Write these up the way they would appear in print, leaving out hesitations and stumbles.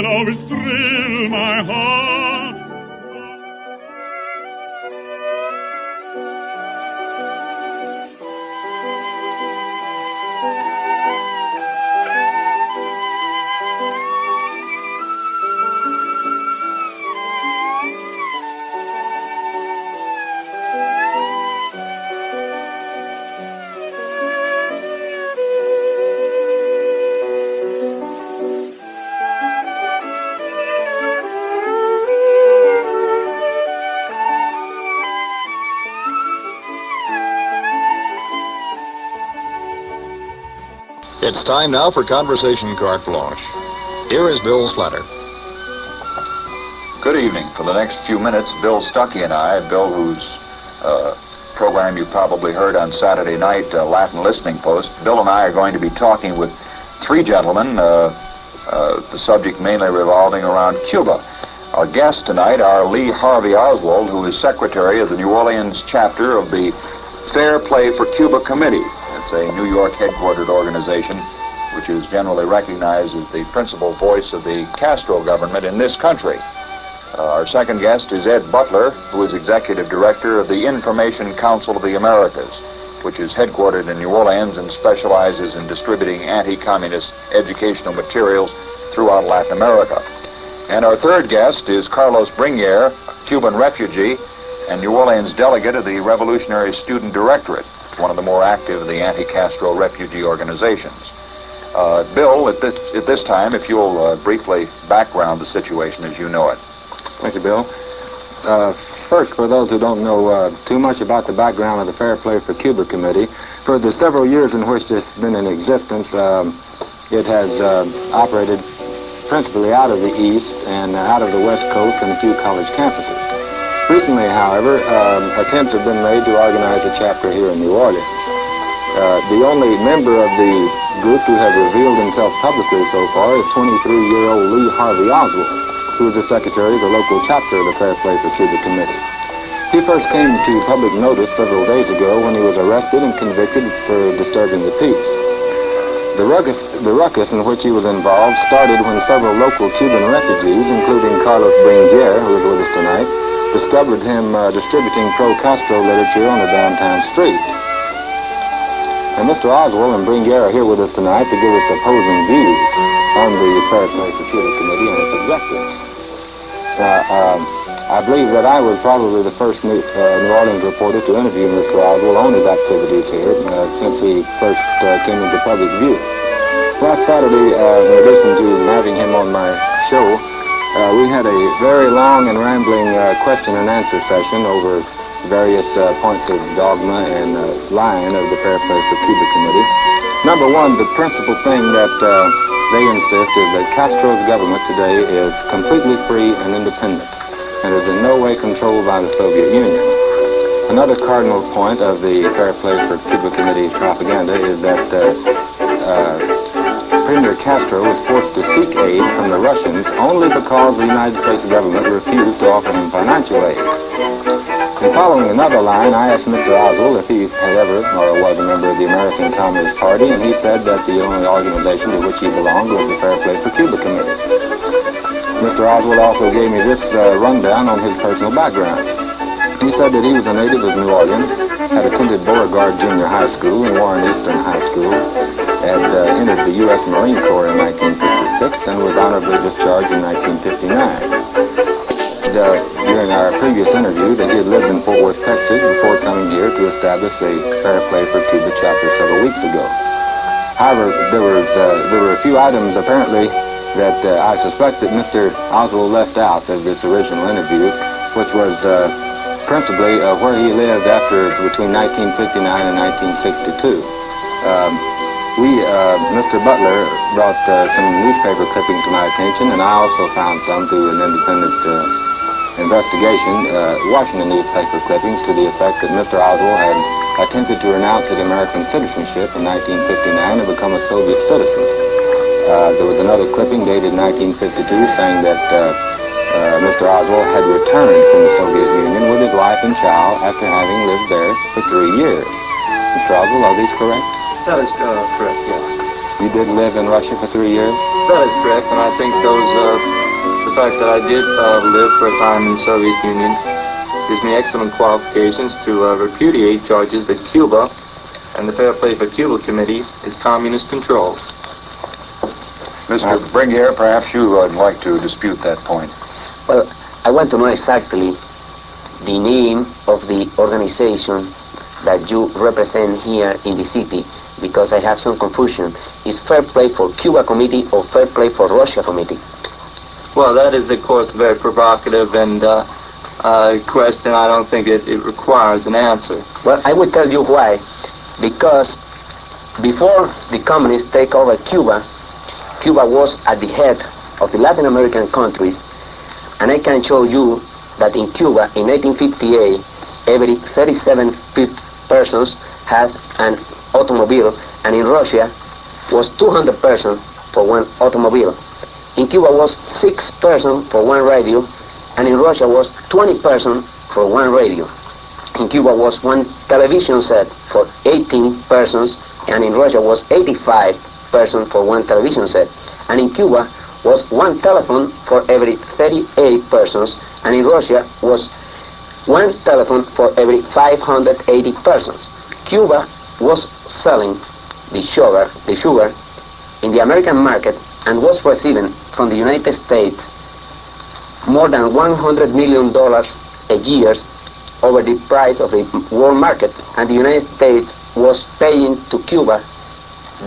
will always thrill my heart. It's time now for Conversation Carte Blanche. Here is Bill Slatter. Good evening. For the next few minutes, Bill Stuckey and I, Bill, whose program you probably heard on Saturday night, Latin Listening Post, Bill and I are going to be talking with three gentlemen, the subject mainly revolving around Cuba. Our guests tonight are Lee Harvey Oswald, who is secretary of the New Orleans chapter of the Fair Play for Cuba Committee. It's a New York headquartered organization which is generally recognized as the principal voice of the Castro government in this country. Our second guest is Ed Butler, who is executive director of the Information Council of the Americas, which is headquartered in New Orleans and specializes in distributing anti-communist educational materials throughout Latin America. And our third guest is Carlos Bringuier, a Cuban refugee and New Orleans delegate of the Revolutionary Student Directorate, one of the more active of the anti-Castro refugee organizations. Bill, at this time, if you'll briefly background the situation as you know it. Thank you, Bill. First, for those who don't know too much about the background of the Fair Play for Cuba Committee, for the several years in which it's been in existence, it has operated principally out of the East and out of the West Coast and a few college campuses. Recently, however, attempts have been made to organize a chapter here in New Orleans. The only member of the group who has revealed himself publicly so far is 23-year-old Lee Harvey Oswald, who is the secretary of the local chapter of the Fair Play for Cuba Committee. He first came to public notice several days ago when he was arrested and convicted for disturbing the peace. The ruckus in which he was involved started when several local Cuban refugees, including Carlos Bringuier, who is with us tonight, discovered him distributing pro-Castro literature on a downtown street. And Mr. Oswald and Bringuier are here with us tonight to give us opposing views on the Fair Play for Cuba Committee and its objectives. I believe that I was probably the first New Orleans reporter to interview Mr. Oswald on his activities here since he first came into public view. Last Saturday, in addition to having him on my show, we had a very long and rambling question and answer session over various points of dogma and line of the Fair Play for Cuba Committee. Number one, the principal thing that they insist is that Castro's government today is completely free and independent and is in no way controlled by the Soviet Union. Another cardinal point of the Fair Play for Cuba Committee's propaganda is that Premier Castro was forced to seek aid from the Russians only because the United States government refused to offer him financial aid. And following another line, I asked Mr. Oswald if he had ever or was a member of the American Communist Party, and he said that the only organization to which he belonged was the Fair Play for Cuba Committee. Mr. Oswald also gave me this rundown on his personal background. He said that he was a native of New Orleans, had attended Beauregard Junior High School and Warren Eastern High School, had entered the U.S. Marine Corps in 1956 and was honorably discharged in 1959. During our previous interview that he had lived in Fort Worth, Texas before coming here to establish a Fair Play for Cuba chapter several weeks ago. However, there were a few items apparently that I suspect that Mr. Oswald left out of this original interview, which was principally where he lived between 1959 and 1962. Mr. Butler brought some newspaper clippings to my attention, and I also found some through an independent investigation, Washington newspaper clippings to the effect that Mr. Oswald had attempted to renounce his American citizenship in 1959 and become a Soviet citizen. There was another clipping dated 1952 saying that Mr. Oswald had returned from the Soviet Union with his wife and child after having lived there for 3 years. Mr. Oswald, are these correct? That is correct, yes. You did live in Russia for 3 years? That is correct, and I think the fact that I did live for a time in the Soviet Union gives me excellent qualifications to repudiate charges that Cuba and the Fair Play for Cuba Committee is communist controlled. Mr. Bringuier, perhaps you would like to dispute that point. Well, I want to know exactly the name of the organization that you represent here in the city, because I have some confusion. Is Fair Play for Cuba Committee or Fair Play for Russia Committee? Well, that is, of course, a very provocative and question. I don't think it requires an answer. Well, I will tell you why. Because before the communists take over Cuba, Cuba was at the head of the Latin American countries, and I can show you that in Cuba, in 1858, every 37 persons has an automobile, and in Russia was 200 persons for one automobile. In Cuba was 6 persons for one radio, and in Russia was 20 persons for one radio. In Cuba was one television set for 18 persons, and in Russia was 85 persons for one television set. And in Cuba was one telephone for every 38 persons, and in Russia was one telephone for every 580 persons. Cuba was selling the sugar in the American market and was receiving from the United States more than $100 million a year over the price of the world market, and the United States was paying to Cuba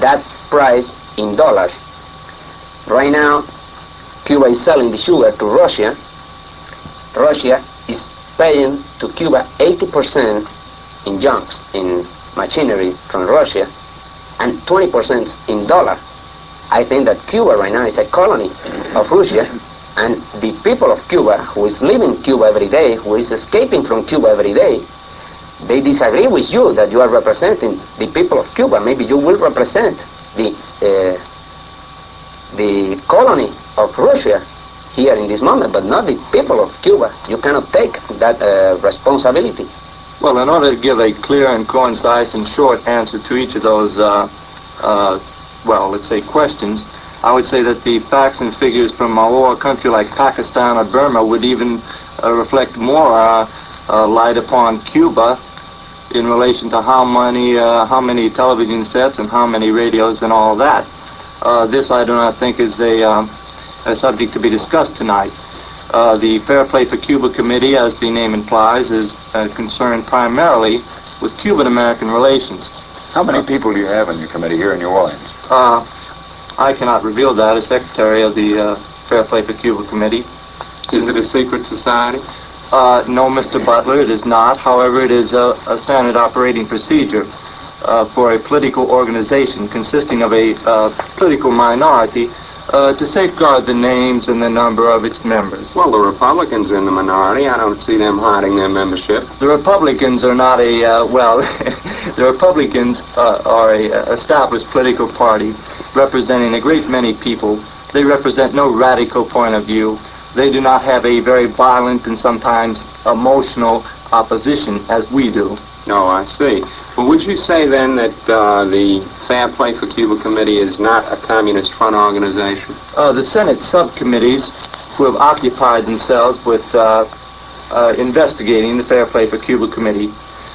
that price in dollars. Right now, Cuba is selling the sugar to Russia. Russia is paying to Cuba 80% in junks, in machinery from Russia, and 20% in dollar. I think that Cuba right now is a colony of Russia, and the people of Cuba, who is leaving Cuba every day, who is escaping from Cuba every day, they disagree with you that you are representing the people of Cuba. Maybe you will represent the colony of Russia here in this moment, but not the people of Cuba. You cannot take that responsibility. Well, in order to give a clear and concise and short answer to each of those, well, let's say questions, I would say that the facts and figures from a country like Pakistan or Burma would even reflect more light upon Cuba in relation to how many television sets and how many radios and all that. This I do not think is a subject to be discussed tonight. The Fair Play for Cuba Committee, as the name implies, is concerned primarily with Cuban-American relations. How many people do you have in your committee here in New Orleans? I cannot reveal that as secretary of the Fair Play for Cuba Committee. Is it a secret society? No, Mr. Butler, it is not. However, it is a standard operating procedure for a political organization consisting of a political minority to safeguard the names and the number of its members. Well, the Republicans are in the minority. I don't see them hiding their membership. The Republicans are not a, the Republicans are a established political party representing a great many people. They represent no radical point of view. They do not have a very violent and sometimes emotional opposition as we do. No, I see. Well, would you say then that the Fair Play for Cuba Committee is not a communist front organization? The Senate subcommittees who have occupied themselves with investigating the Fair Play for Cuba Committee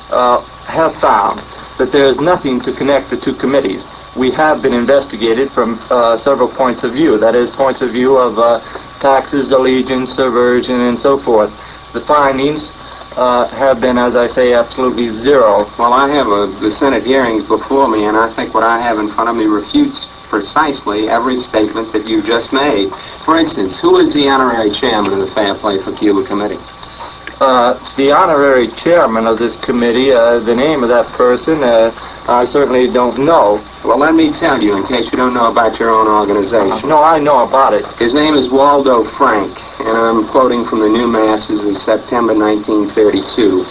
have found that there is nothing to connect the two committees. We have been investigated from several points of view, that is, points of view of taxes, allegiance, subversion, and so forth. The findings have been, as I say, absolutely zero. Well, I have the Senate hearings before me, and I think what I have in front of me refutes precisely every statement that you just made. For instance, who is the honorary chairman of the Fair Play for Cuba Committee? The honorary chairman of this committee, the name of that person, I certainly don't know. Well, let me tell you, in case you don't know about your own organization. No, I know about it. His name is Waldo Frank, and I'm quoting from the New Masses of September 1932.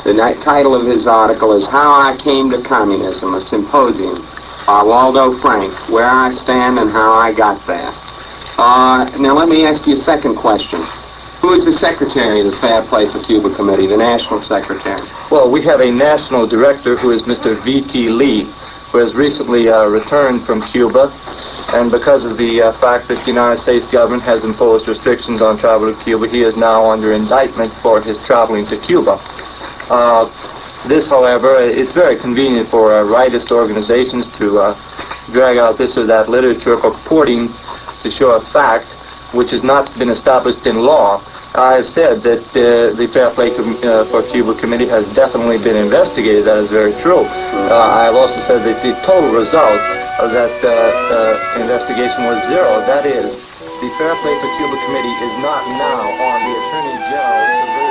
The title of his article is How I Came to Communism, a Symposium by Waldo Frank, Where I Stand and How I Got There. Now let me ask you a second question. Who is the secretary of the Fair Play for Cuba Committee, the national secretary? Well, we have a national director who is Mr. V.T. Lee, who has recently returned from Cuba, and because of the fact that the United States government has imposed restrictions on travel to Cuba, he is now under indictment for his traveling to Cuba. This, however, it's very convenient for rightist organizations to drag out this or that literature purporting to show a fact which has not been established in law. I have said that the Fair Play for Cuba Committee has definitely been investigated. That is very true. I have also said that the total result of that investigation was zero. That is, the Fair Play for Cuba Committee is not now on the Attorney General's